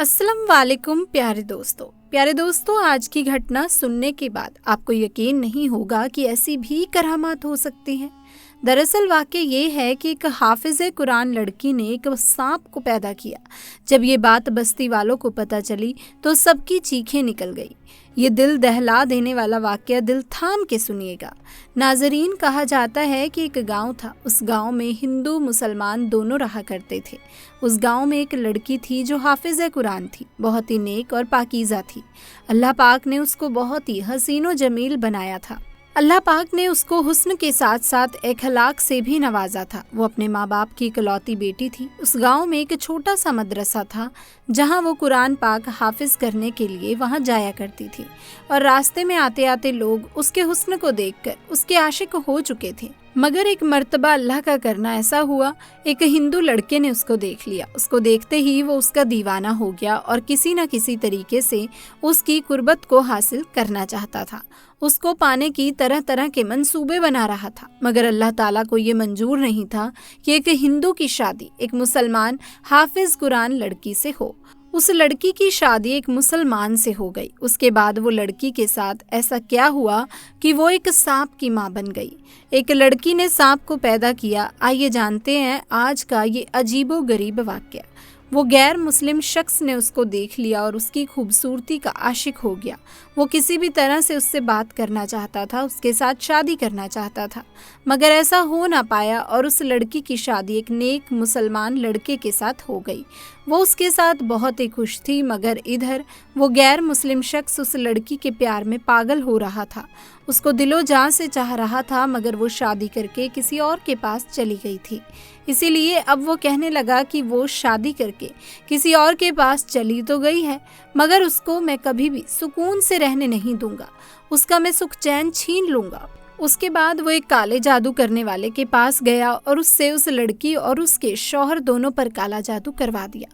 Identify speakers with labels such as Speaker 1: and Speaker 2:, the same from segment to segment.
Speaker 1: अस्सलाम वालेकुम प्यारे दोस्तों, आज की घटना सुनने के बाद आपको यकीन नहीं होगा कि ऐसी भी करामात हो सकती हैं। दरअसल वाक़या ये है कि एक हाफिज़ कुरान लड़की ने एक सांप को पैदा किया। जब ये बात बस्ती वालों को पता चली तो सबकी चीखें निकल गई। ये दिल दहला देने वाला वाक़या दिल थाम के सुनिएगा। नाज़रीन, कहा जाता है कि एक गांव था। उस गांव में हिंदू मुसलमान दोनों रहा करते थे। उस गांव में एक लड़की थी जो हाफिज़ कुरान थी, बहुत ही नेक और पाकीज़ा थी। अल्लाह पाक ने उसको बहुत ही हसीनो जमील बनाया था। अल्लाह पाक ने उसको हुस्न के साथ साथ अखलाक से भी नवाजा था। वो अपने माँ बाप की इकलौती बेटी थी। उस गांव में एक छोटा सा मदरसा था जहां वो कुरान पाक हाफिज करने के लिए वहां जाया करती थी, और रास्ते में आते आते लोग उसके हुस्न को देखकर उसके आशिक हो चुके थे। मगर एक मर्तबा अल्लाह का करना ऐसा हुआ, एक हिंदू लड़के ने उसको देख लिया। उसको देखते ही वो उसका दीवाना हो गया और किसी न किसी तरीके से उसकी कुर्बत को हासिल करना चाहता था। उसको पाने की तरह तरह के मंसूबे बना रहा था, मगर अल्लाह ताला को ये मंजूर नहीं था कि एक हिंदू की शादी एक मुसलमान हाफिज कुरान लड़की से हो। उस लड़की की शादी एक मुसलमान से हो गई। उसके बाद वो लड़की के साथ ऐसा क्या हुआ कि वो एक सांप की मां बन गई। एक लड़की ने सांप को पैदा किया। आइए जानते हैं आज का ये अजीबो गरीब वाक़या। वो गैर मुस्लिम शख्स ने उसको देख लिया और उसकी खूबसूरती का आशिक हो गया। वो किसी भी तरह से उससे बात करना चाहता था, उसके साथ शादी करना चाहता था, मगर ऐसा हो ना पाया और उस लड़की की शादी एक नेक मुसलमान लड़के के साथ हो गई। वो उसके साथ बहुत ही खुश थी, मगर इधर वो गैर मुस्लिम शख्स उस लड़की के प्यार में पागल हो रहा था। उसको दिलो जान से चाह रहा था, मगर वो शादी करके किसी और के पास चली गई थी। इसीलिए अब वो कहने लगा कि वो शादी करके किसी और के पास चली तो गई है, मगर उसको मैं कभी भी सुकून से रहने नहीं दूंगा। उसका मैं सुख चैन छीन लूंगा। उसके बाद वो एक काले जादू करने वाले के पास गया और उससे उस लड़की और उसके शौहर दोनों पर काला जादू करवा दिया।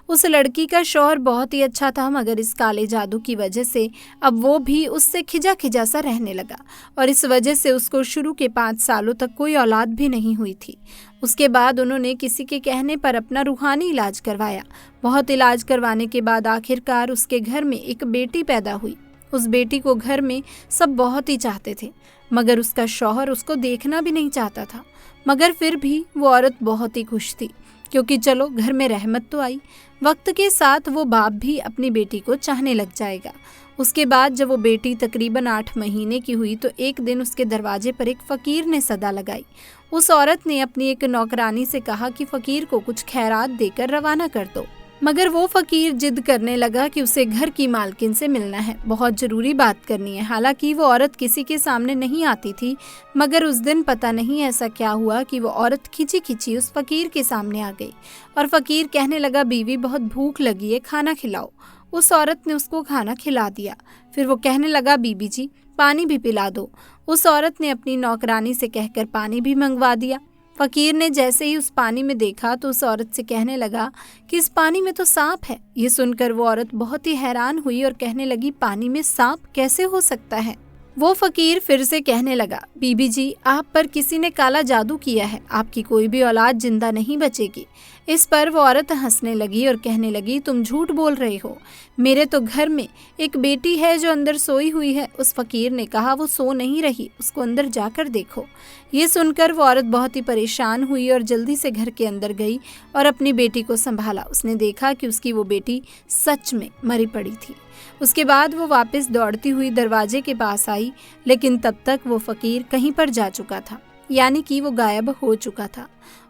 Speaker 1: उस लड़की का शौहर बहुत ही अच्छा था, मगर इस काले जादू की वजह से अब वो भी उससे खिजा खिजा सा रहने लगा, और इस वजह से उसको शुरू के 5 सालों तक कोई औलाद भी नहीं हुई थी। उसके बाद उन्होंने किसी के कहने पर अपना रूहानी इलाज करवाया। बहुत इलाज करवाने के बाद आखिरकार उसके घर में एक बेटी पैदा हुई। उस बेटी को घर में सब बहुत ही चाहते थे, मगर उसका शौहर उसको देखना भी नहीं चाहता था। मगर फिर भी वो औरत बहुत ही खुश थी, क्योंकि चलो घर में रहमत तो आई। वक्त के साथ वो बाप भी अपनी बेटी को चाहने लग जाएगा। उसके बाद जब वो बेटी तकरीबन 8 महीने की हुई तो एक दिन उसके दरवाजे पर एक फ़कीर ने सदा लगाई। उस औरत ने अपनी एक नौकरानी से कहा कि फ़कीर को कुछ खैरात देकर रवाना कर दो, मगर वो फ़कीर जिद करने लगा कि उसे घर की मालकिन से मिलना है, बहुत ज़रूरी बात करनी है। हालांकि वो औरत किसी के सामने नहीं आती थी, मगर उस दिन पता नहीं ऐसा क्या हुआ कि वो औरत खिंची खिंची उस फ़कीर के सामने आ गई, और फ़कीर कहने लगा, बीवी बहुत भूख लगी है, खाना खिलाओ। उस औरत ने उसको खाना खिला दिया। फिर वो कहने लगा, बीबी जी पानी भी पिला दो। उस औरत ने अपनी नौकरानी से कहकर पानी भी मंगवा दिया। फ़कीर ने जैसे ही उस पानी में देखा तो उस औरत से कहने लगा कि इस पानी में तो सांप है। ये सुनकर वो औरत बहुत ही हैरान हुई और कहने लगी, पानी में सांप कैसे हो सकता है? वो फ़कीर फिर से कहने लगा, बीबी जी आप पर किसी ने काला जादू किया है, आपकी कोई भी औलाद जिंदा नहीं बचेगी। इस पर वो औरत हंसने लगी और कहने लगी, तुम झूठ बोल रहे हो, मेरे तो घर में एक बेटी है जो अंदर सोई हुई है। उस फ़कीर ने कहा, वो सो नहीं रही, उसको अंदर जाकर देखो। ये सुनकर वो औरत बहुत ही परेशान हुई और जल्दी से घर के अंदर गई और अपनी बेटी को संभाला। उसने देखा कि उसकी वो बेटी सच में मरी पड़ी थी। उसके बाद वो वापस दौड़ती हुई दरवाजे के पास आई, लेकिन तब तक वो फ़कीर कहीं पर जा चुका था, यानी कि वो गायब हो चुका था।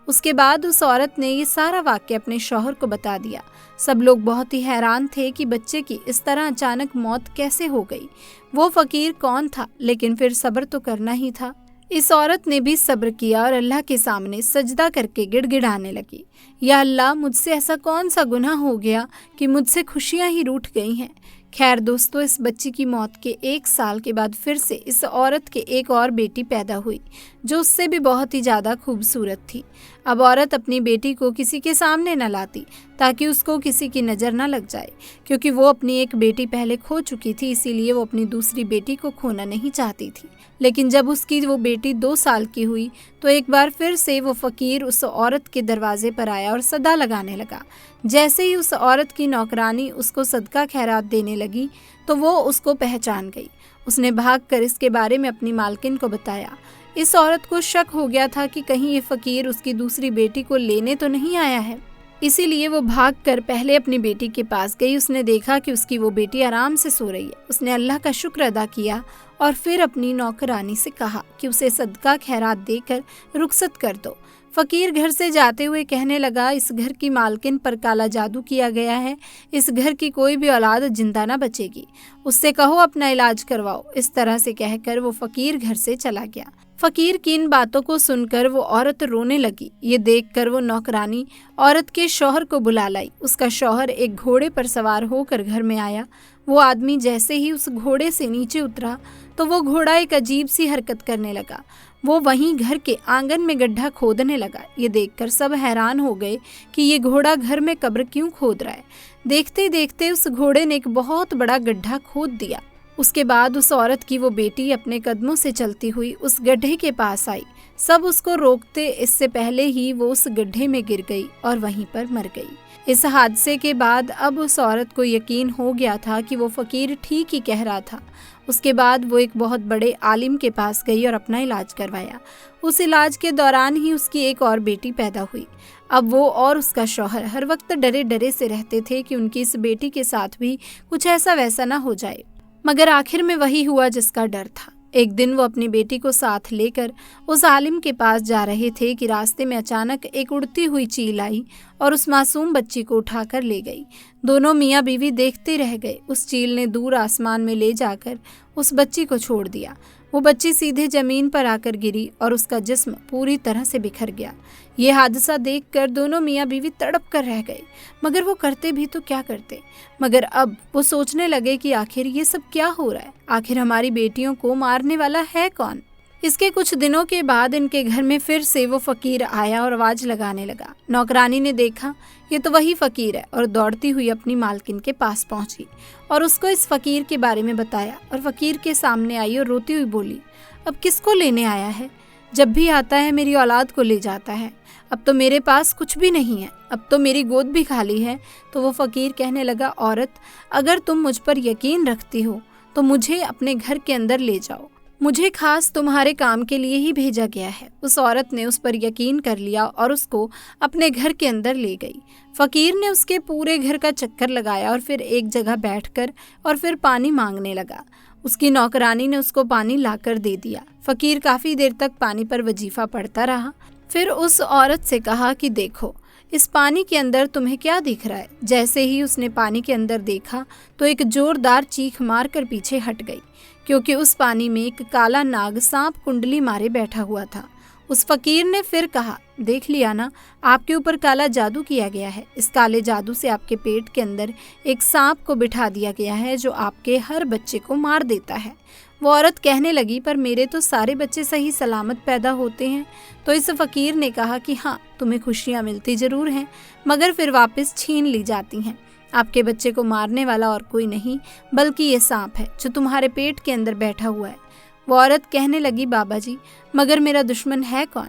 Speaker 1: उसके बाद उस औरत ने ये सारा वाक़या अपने शौहर को बता दिया। सब लोग बहुत ही हैरान थे कि बच्चे की इस तरह अचानक मौत कैसे हो गई। वो फ़कीर कौन था, लेकिन फिर सब्र तो करना ही था। इस औरत ने भी सब्र किया और अल्लाह के सामने सजदा करके गिड़गिड़ाने लगी, या अल्लाह मुझसे ऐसा कौन सा गुनाह हो गया कि मुझसे खुशियाँ ही रूठ गई हैं। खैर दोस्तों, इस बच्ची की मौत के 1 साल के बाद फिर से इस औरत के एक और बेटी पैदा हुई, जो उससे भी बहुत ही ज़्यादा खूबसूरत थी। अब औरत अपनी बेटी को किसी के सामने न लाती ताकि उसको किसी की नज़र न लग जाए, क्योंकि वो अपनी एक बेटी पहले खो चुकी थी, इसीलिए वो अपनी दूसरी बेटी को खोना नहीं चाहती थी। लेकिन जब उसकी वो बेटी 2 साल की हुई तो एक बार फिर से वो फ़कीर उस औरत के दरवाजे पर आया और सदा लगाने लगा। जैसे ही उस औरत की नौकरानी उसको सदका खैरात देने लगी तो वो उसको पहचान गई। उसने भागकर इसके बारे में अपनी मालकिन को बताया। इस औरत को शक हो गया था कि कहीं ये फ़कीर उसकी दूसरी बेटी को लेने तो नहीं आया है, इसीलिए वो भागकर पहले अपनी बेटी के पास गई। उसने देखा कि उसकी वो बेटी आराम से सो रही है। उसने अल्लाह का शुक्र अदा किया और फिर अपनी नौकरानी से कहा कि उसे सदका खैरात देकर रुखसत कर दो। फ़कीर घर से जाते हुए कहने लगा, इस घर की मालकिन पर काला जादू किया गया है, इस घर की कोई भी औलाद जिंदा ना बचेगी, उससे कहो अपना इलाज करवाओ। इस तरह से कहकर वो फ़कीर घर से चला गया। फ़कीर की इन बातों को सुनकर वो औरत रोने लगी। ये देखकर वो नौकरानी औरत के शौहर को बुला लाई। उसका शौहर एक घोड़े पर सवार होकर घर में आया। वो आदमी जैसे ही उस घोड़े से नीचे उतरा तो वो घोड़ा एक अजीब सी हरकत करने लगा। वो वहीं घर के आंगन में गड्ढा खोदने लगा। ये देखकर सब हैरान हो गए कि ये घोड़ा घर में कब्र क्यों खोद रहा है। देखते देखते उस घोड़े ने एक बहुत बड़ा गड्ढा खोद दिया। उसके बाद उस औरत की वो बेटी अपने कदमों से चलती हुई उस गड्ढे के पास आई। सब उसको रोकते इससे पहले ही वो उस गड्ढे में गिर गई और वहीं पर मर गई। इस हादसे के बाद अब उस औरत को यकीन हो गया था कि वो फ़कीर ठीक ही कह रहा था। उसके बाद वो एक बहुत बड़े आलिम के पास गई और अपना इलाज करवाया। उस इलाज के दौरान ही उसकी एक और बेटी पैदा हुई। अब वो और उसका शौहर हर वक्त डरे डरे से रहते थे कि उनकी इस बेटी के साथ भी कुछ ऐसा वैसा ना हो जाए, मगर आखिर में वही हुआ जिसका डर था। एक दिन वो अपनी बेटी को साथ लेकर उस आलिम के पास जा रहे थे कि रास्ते में अचानक एक उड़ती हुई चील आई और उस मासूम बच्ची को उठाकर ले गई। दोनों मियाँ बीवी देखते रह गए। उस चील ने दूर आसमान में ले जाकर उस बच्ची को छोड़ दिया। वो बच्ची सीधे जमीन पर आकर गिरी और उसका जिस्म पूरी तरह से बिखर गया। ये हादसा देखकर दोनों मियाँ बीवी तड़प कर रह गए, मगर वो करते भी तो क्या करते। मगर अब वो सोचने लगे कि आखिर ये सब क्या हो रहा है, आखिर हमारी बेटियों को मारने वाला है कौन। इसके कुछ दिनों के बाद इनके घर में फिर से वो फ़कीर आया और आवाज़ लगाने लगा। नौकरानी ने देखा ये तो वही फ़कीर है और दौड़ती हुई अपनी मालकिन के पास पहुंची और उसको इस फ़कीर के बारे में बताया और फ़कीर के सामने आई और रोती हुई बोली, अब किसको लेने आया है? जब भी आता है मेरी औलाद को ले जाता है। अब तो मेरे पास कुछ भी नहीं है, अब तो मेरी गोद भी खाली है। तो वो फ़कीर कहने लगा, औरत अगर तुम मुझ पर यकीन रखती हो तो मुझे अपने घर के अंदर ले जाओ, मुझे खास तुम्हारे काम के लिए ही भेजा गया है। उस औरत ने उस पर यकीन कर लिया और उसको अपने घर के अंदर ले गई। फ़कीर ने उसके पूरे घर का चक्कर लगाया और फिर एक जगह बैठकर और फिर पानी मांगने लगा। उसकी नौकरानी ने उसको पानी लाकर दे दिया। फ़कीर काफ़ी देर तक पानी पर वजीफ़ा पढ़ता रहा। फिर उस औरत से कहा कि देखो इस पानी के अंदर तुम्हें क्या दिख रहा है। जैसे ही उसने पानी के अंदर देखा तो एक जोरदार चीख मारकर पीछे हट गई, क्योंकि उस पानी में एक काला नाग सांप कुंडली मारे बैठा हुआ था। उस फ़कीर ने फिर कहा, देख लिया ना, आपके ऊपर काला जादू किया गया है। इस काले जादू से आपके पेट के अंदर एक सांप को बिठा दिया गया है जो आपके हर बच्चे को मार देता है। वो औरत कहने लगी, पर मेरे तो सारे बच्चे सही सलामत पैदा होते हैं। तो इस फ़कीर ने कहा कि हाँ, तुम्हें खुशियाँ मिलती ज़रूर हैं, मगर फिर वापस छीन ली जाती हैं। आपके बच्चे को मारने वाला और कोई नहीं बल्कि ये सांप है जो तुम्हारे पेट के अंदर बैठा हुआ है। वो औरत कहने लगी, बाबा जी, मगर मेरा दुश्मन है कौन?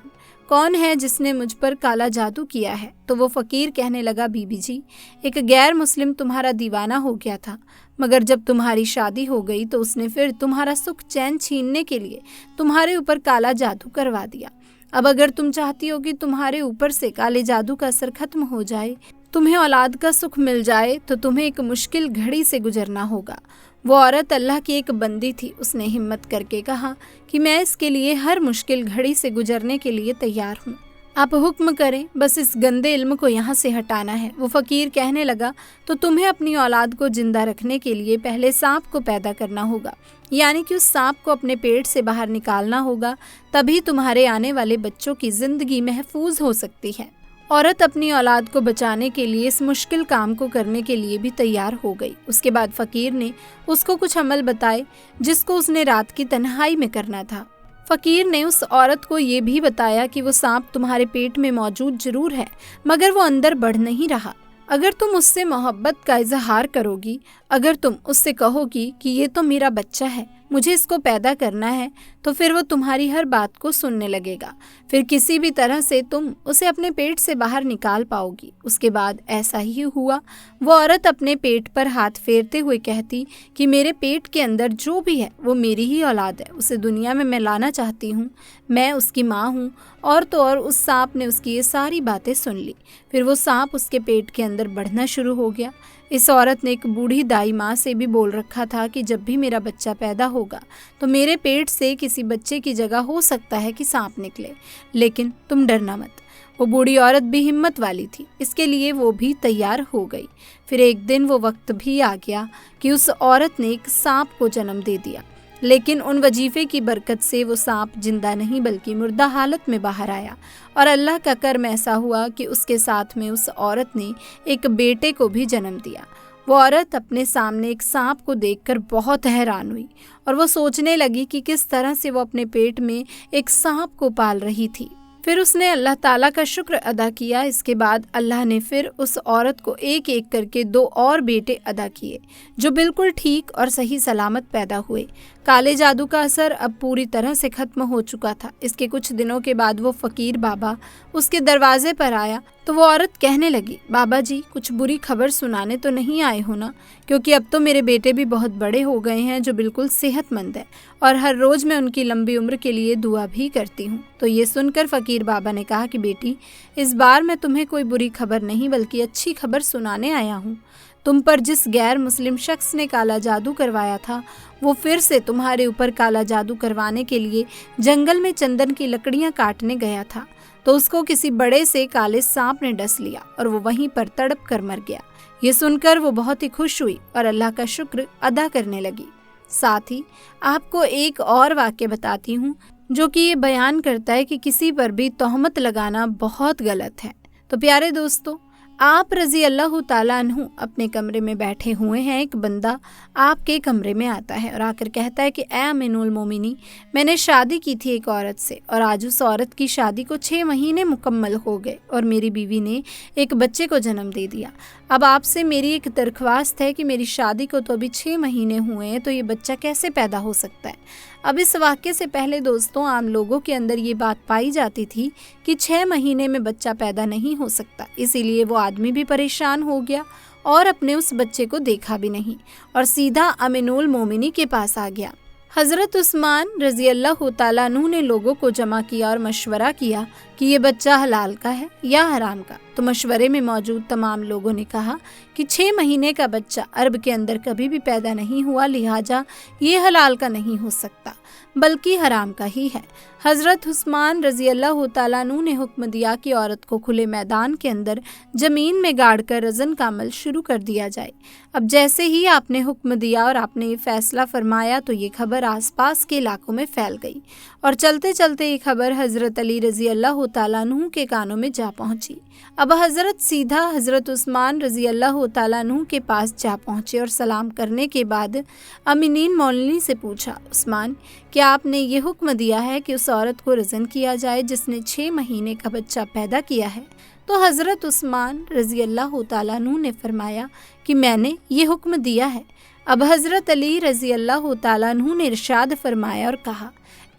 Speaker 1: कौन है जिसने मुझ पर काला जादू किया है? तो वो फ़कीर कहने लगा, बीबी जी, एक गैर मुस्लिम तुम्हारा दीवाना हो गया था, मगर जब तुम्हारी शादी हो गई तो उसने फिर तुम्हारा सुख चैन छीनने के लिए तुम्हारे ऊपर काला जादू करवा दिया। अब अगर तुम चाहती हो कि तुम्हारे ऊपर से काले जादू का असर खत्म हो जाए, तुम्हें औलाद का सुख मिल जाए, तो तुम्हें एक मुश्किल घड़ी से गुजरना होगा। वो औरत अल्लाह की एक बंदी थी। उसने हिम्मत करके कहा कि मैं इसके लिए हर मुश्किल घड़ी से गुजरने के लिए तैयार हूँ, आप हुक्म करें, बस इस गंदे इल्म को यहाँ से हटाना है। वो फ़कीर कहने लगा, तो तुम्हें अपनी औलाद को जिंदा रखने के लिए पहले सांप को पैदा करना होगा, यानी कि उस सांप को अपने पेट से बाहर निकालना होगा, तभी तुम्हारे आने वाले बच्चों की ज़िंदगी महफूज हो सकती है। औरत अपनी औलाद को बचाने के लिए इस मुश्किल काम को करने के लिए भी तैयार हो गई। उसके बाद फ़कीर ने उसको कुछ अमल बताए जिसको उसने रात की तन्हाई में करना था। फकीर ने उस औरत को ये भी बताया कि वो सांप तुम्हारे पेट में मौजूद जरूर है, मगर वो अंदर बढ़ नहीं रहा। अगर तुम उससे मोहब्बत का इजहार करोगी, अगर तुम उससे कहोगी कि ये तो मेरा बच्चा है, मुझे इसको पैदा करना है, तो फिर वो तुम्हारी हर बात को सुनने लगेगा। फिर किसी भी तरह से तुम उसे अपने पेट से बाहर निकाल पाओगी। उसके बाद ऐसा ही हुआ। वो औरत अपने पेट पर हाथ फेरते हुए कहती कि मेरे पेट के अंदर जो भी है वो मेरी ही औलाद है, उसे दुनिया में मैं लाना चाहती हूँ, मैं उसकी माँ हूँ। और तो और उस सांप ने उसकी ये सारी बातें सुन ली। फिर वो सांप उसके पेट के अंदर बढ़ना शुरू हो गया। इस औरत ने एक बूढ़ी दाई माँ से भी बोल रखा था कि जब भी मेरा बच्चा पैदा होगा तो मेरे पेट से किसी बच्चे की जगह हो सकता है कि सांप निकले, लेकिन तुम डरना मत। वो बूढ़ी औरत भी हिम्मत वाली थी, इसके लिए वो भी तैयार हो गई। फिर एक दिन वो वक्त भी आ गया कि उस औरत ने एक सांप को जन्म दे दिया, लेकिन उन वजीफे की बरकत से वो सांप जिंदा नहीं बल्कि मुर्दा हालत में बाहर आया। और अल्लाह का कर्म ऐसा हुआ कि उसके साथ में उस औरत ने एक बेटे को भी जन्म दिया। वो औरत अपने सामने एक सांप को देखकर बहुत हैरान हुई और वो सोचने लगी कि किस तरह से वो अपने पेट में एक सांप को पाल रही थी। फिर उसने अल्लाह ताला का शुक्र अदा किया। इसके बाद अल्लाह ने फिर उस औरत को एक एक करके 2 और बेटे अदा किए जो बिल्कुल ठीक और सही सलामत पैदा हुए। काले जादू का असर अब पूरी तरह से खत्म हो चुका था। इसके कुछ दिनों के बाद वो फकीर बाबा उसके दरवाजे पर आया तो वो औरत कहने लगी, बाबा जी कुछ बुरी खबर सुनाने तो नहीं आए हो ना, क्योंकि अब तो मेरे बेटे भी बहुत बड़े हो गए हैं जो बिल्कुल सेहतमंद है और हर रोज मैं उनकी लंबी उम्र के लिए दुआ भी करती हूँ। तो ये सुनकर फकीर बाबा ने कहा कि बेटी, इस बार मैं तुम्हें कोई बुरी खबर नहीं बल्कि अच्छी खबर सुनाने आया हूँ। तुम पर जिस गैर मुस्लिम शख्स ने काला जादू करवाया था वो फिर से तुम्हारे ऊपर काला जादू करवाने के लिए जंगल में चंदन की लकड़ियां काटने गया था, तो उसको किसी बड़े से काले सांप ने डस लिया और वो वहीं पर तड़प कर मर गया। ये सुनकर वो बहुत ही खुश हुई और अल्लाह का शुक्र अदा करने लगी। साथ ही आपको एक और वाक्य बताती हूँ जो कि ये बयान करता है कि किसी पर भी तोहमत लगाना बहुत गलत है। तो प्यारे दोस्तों, आप रजी अल्लाह ताला अन्हु अपने कमरे में बैठे हुए हैं। एक बंदा आपके कमरे में आता है और आकर कहता है कि ए अमीनुल मोमिनी, मैंने शादी की थी एक औरत से और आज उस औरत की शादी को 6 महीने मुकम्मल हो गए और मेरी बीवी ने एक बच्चे को जन्म दे दिया। अब आपसे मेरी एक दरख्वास्त है कि मेरी शादी को तो अभी 6 महीने हुए हैं, तो ये बच्चा कैसे पैदा हो सकता है। अब इस वाक्य से पहले दोस्तों आम लोगों के अंदर ये बात पाई जाती थी कि 6 महीने में बच्चा पैदा नहीं हो सकता, इसीलिए वो आदमी भी परेशान हो गया और अपने उस बच्चे को देखा भी नहीं और सीधा अमीनुल मोमिनी के पास आ गया। हज़रत उस्मान रज़ी अल्लाह तआला अन्हु ने लोगों को जमा किया और मशवरा किया कि ये बच्चा हलाल का है या हराम का। तो मशवरे में मौजूद तमाम लोगों ने कहा कि 6 महीने का बच्चा अरब के अंदर कभी भी पैदा नहीं हुआ, लिहाजा ये हलाल का नहीं हो सकता बल्कि हराम का ही है। हज़रत उस्मान रज़ी अल्लाह तआला अन्हु ने हुक्म दिया कि औरत को खुले मैदान के अंदर ज़मीन में गाड़कर रज़न का अमल शुरू कर दिया जाए। अब जैसे ही आपने हुक्म दिया और आपने ये फैसला फरमाया तो ये खबर आसपास के इलाकों में फैल गई और चलते चलते ये खबर हज़रत अली रज़ी अल्लाह तआला अन्हु के कानों में जा पहुँची। अब हज़रत सीधा हज़रत उस्मान रज़ी अल्लाह तआला अन्हु के पास जा पहुँचे और सलाम करने के बाद अमीनीन मौलवी से पूछा, उस्मान क्या आपने ये हुक्म दिया है कि उस औरत को रज़न किया जाए जिसने 6 महीने का बच्चा पैदा किया है? तो हज़रत उस्मान रज़ी अल्लाह तआला अन्हु ने फरमाया कि मैंने ये हुक्म दिया है। अब हज़रत अली रज़ी अल्लाह तआला अन्हु ने इरशाद फरमाया और कहा,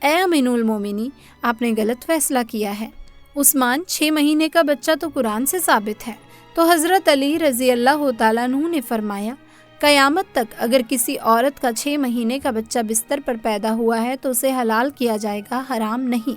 Speaker 1: ए अमीनुल मोमिनी, आपने गलत फैसला किया है। उस्मान 6 महीने का बच्चा तो कुरान से साबित है। तो हज़रत अली रज़ी अल्लाह तआला अन्हु ने फरमाया, क़यामत तक अगर किसी औरत का 6 महीने का बच्चा बिस्तर पर पैदा हुआ है तो उसे हलाल किया जाएगा, हराम नहीं,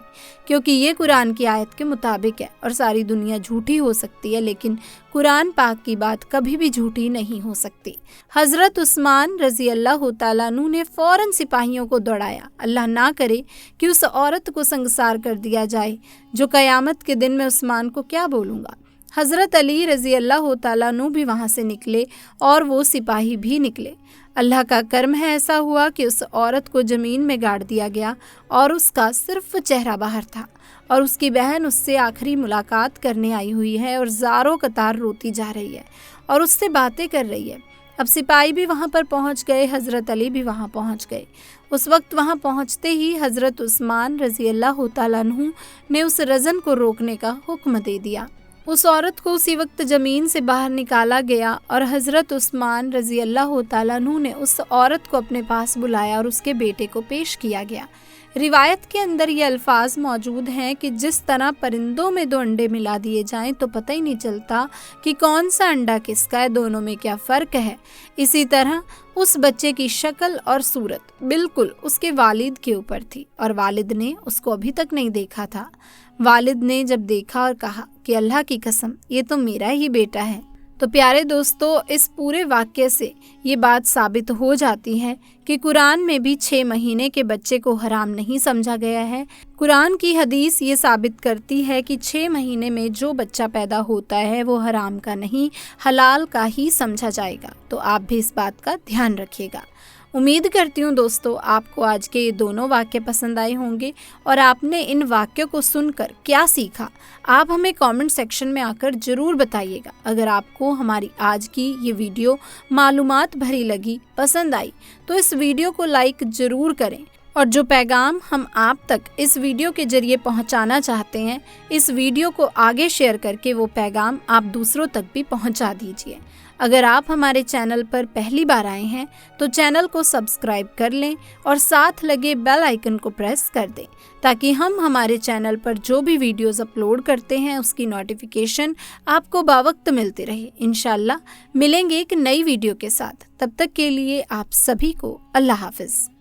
Speaker 1: क्योंकि ये कुरान की आयत के मुताबिक है। और सारी दुनिया झूठी हो सकती है लेकिन कुरान पाक की बात कभी भी झूठी नहीं हो सकती। हज़रत उस्मान रज़ी अल्लाह तआला अन्हु ने फ़ौरन सिपाहियों को दौड़ाया। अल्लाह ना करे कि उस औरत को संगसार कर दिया जाए, जो क़यामत के दिन मैं उस्मान को क्या बोलूँगा। हज़रत अली रज़ी अल्लाह तआला अन्हु भी वहाँ से निकले और वो सिपाही भी निकले। अल्लाह का कर्म है ऐसा हुआ कि उस औरत को ज़मीन में गाड़ दिया गया और उसका सिर्फ चेहरा बाहर था और उसकी बहन उससे आखिरी मुलाकात करने आई हुई है और ज़ारों कतार रोती जा रही है और उससे बातें कर रही है। अब सिपाही भी वहाँ पर पहुँच गए, हज़रत अली भी वहाँ पहुँच गए। उस वक्त वहाँ पहुँचते ही हज़रत उस्मान रज़ी अल्लाह तआला अन्हु ने उस रज़न को रोकने का हुक्म दे दिया। उस औरत को उसी वक्त ज़मीन से बाहर निकाला गया और हज़रत उस्मान रज़ी अल्लाह तआला अन्हु ने उस औरत को अपने पास बुलाया और उसके बेटे को पेश किया गया। रिवायत के अंदर ये अल्फाज मौजूद हैं कि जिस तरह परिंदों में दो अंडे मिला दिए जाएं तो पता ही नहीं चलता कि कौन सा अंडा किसका है, दोनों में क्या फ़र्क है, इसी तरह उस बच्चे की शक्ल और सूरत बिल्कुल उसके वालिद के ऊपर थी और वालिद ने उसको अभी तक नहीं देखा था। वालिद ने जब देखा और कहा कि अल्लाह की कसम, ये तो मेरा ही बेटा है। तो प्यारे दोस्तों, इस पूरे वाक्य से ये बात साबित हो जाती है कि कुरान में भी 6 महीने के बच्चे को हराम नहीं समझा गया है। कुरान की हदीस ये साबित करती है कि 6 महीने में जो बच्चा पैदा होता है वो हराम का नहीं, हलाल का ही समझा जाएगा। तो आप भी इस बात का ध्यान रखिएगा। उम्मीद करती हूँ दोस्तों आपको आज के ये दोनों वाक्य पसंद आए होंगे और आपने इन वाक्यों को सुनकर क्या सीखा, आप हमें कमेंट सेक्शन में आकर ज़रूर बताइएगा। अगर आपको हमारी आज की ये वीडियो मालूमात भरी लगी, पसंद आई, तो इस वीडियो को लाइक ज़रूर करें और जो पैगाम हम आप तक इस वीडियो के ज़रिए पहुंचाना चाहते हैं, इस वीडियो को आगे शेयर करके वो पैगाम आप दूसरों तक भी पहुंचा दीजिए। अगर आप हमारे चैनल पर पहली बार आए हैं तो चैनल को सब्सक्राइब कर लें और साथ लगे बेल आइकन को प्रेस कर दें ताकि हम हमारे चैनल पर जो भी वीडियोस अपलोड करते हैं उसकी नोटिफिकेशन आपको बावक्त मिलती रहे। इंशाल्लाह मिलेंगे एक नई वीडियो के साथ। तब तक के लिए आप सभी को अल्लाह हाफिज़।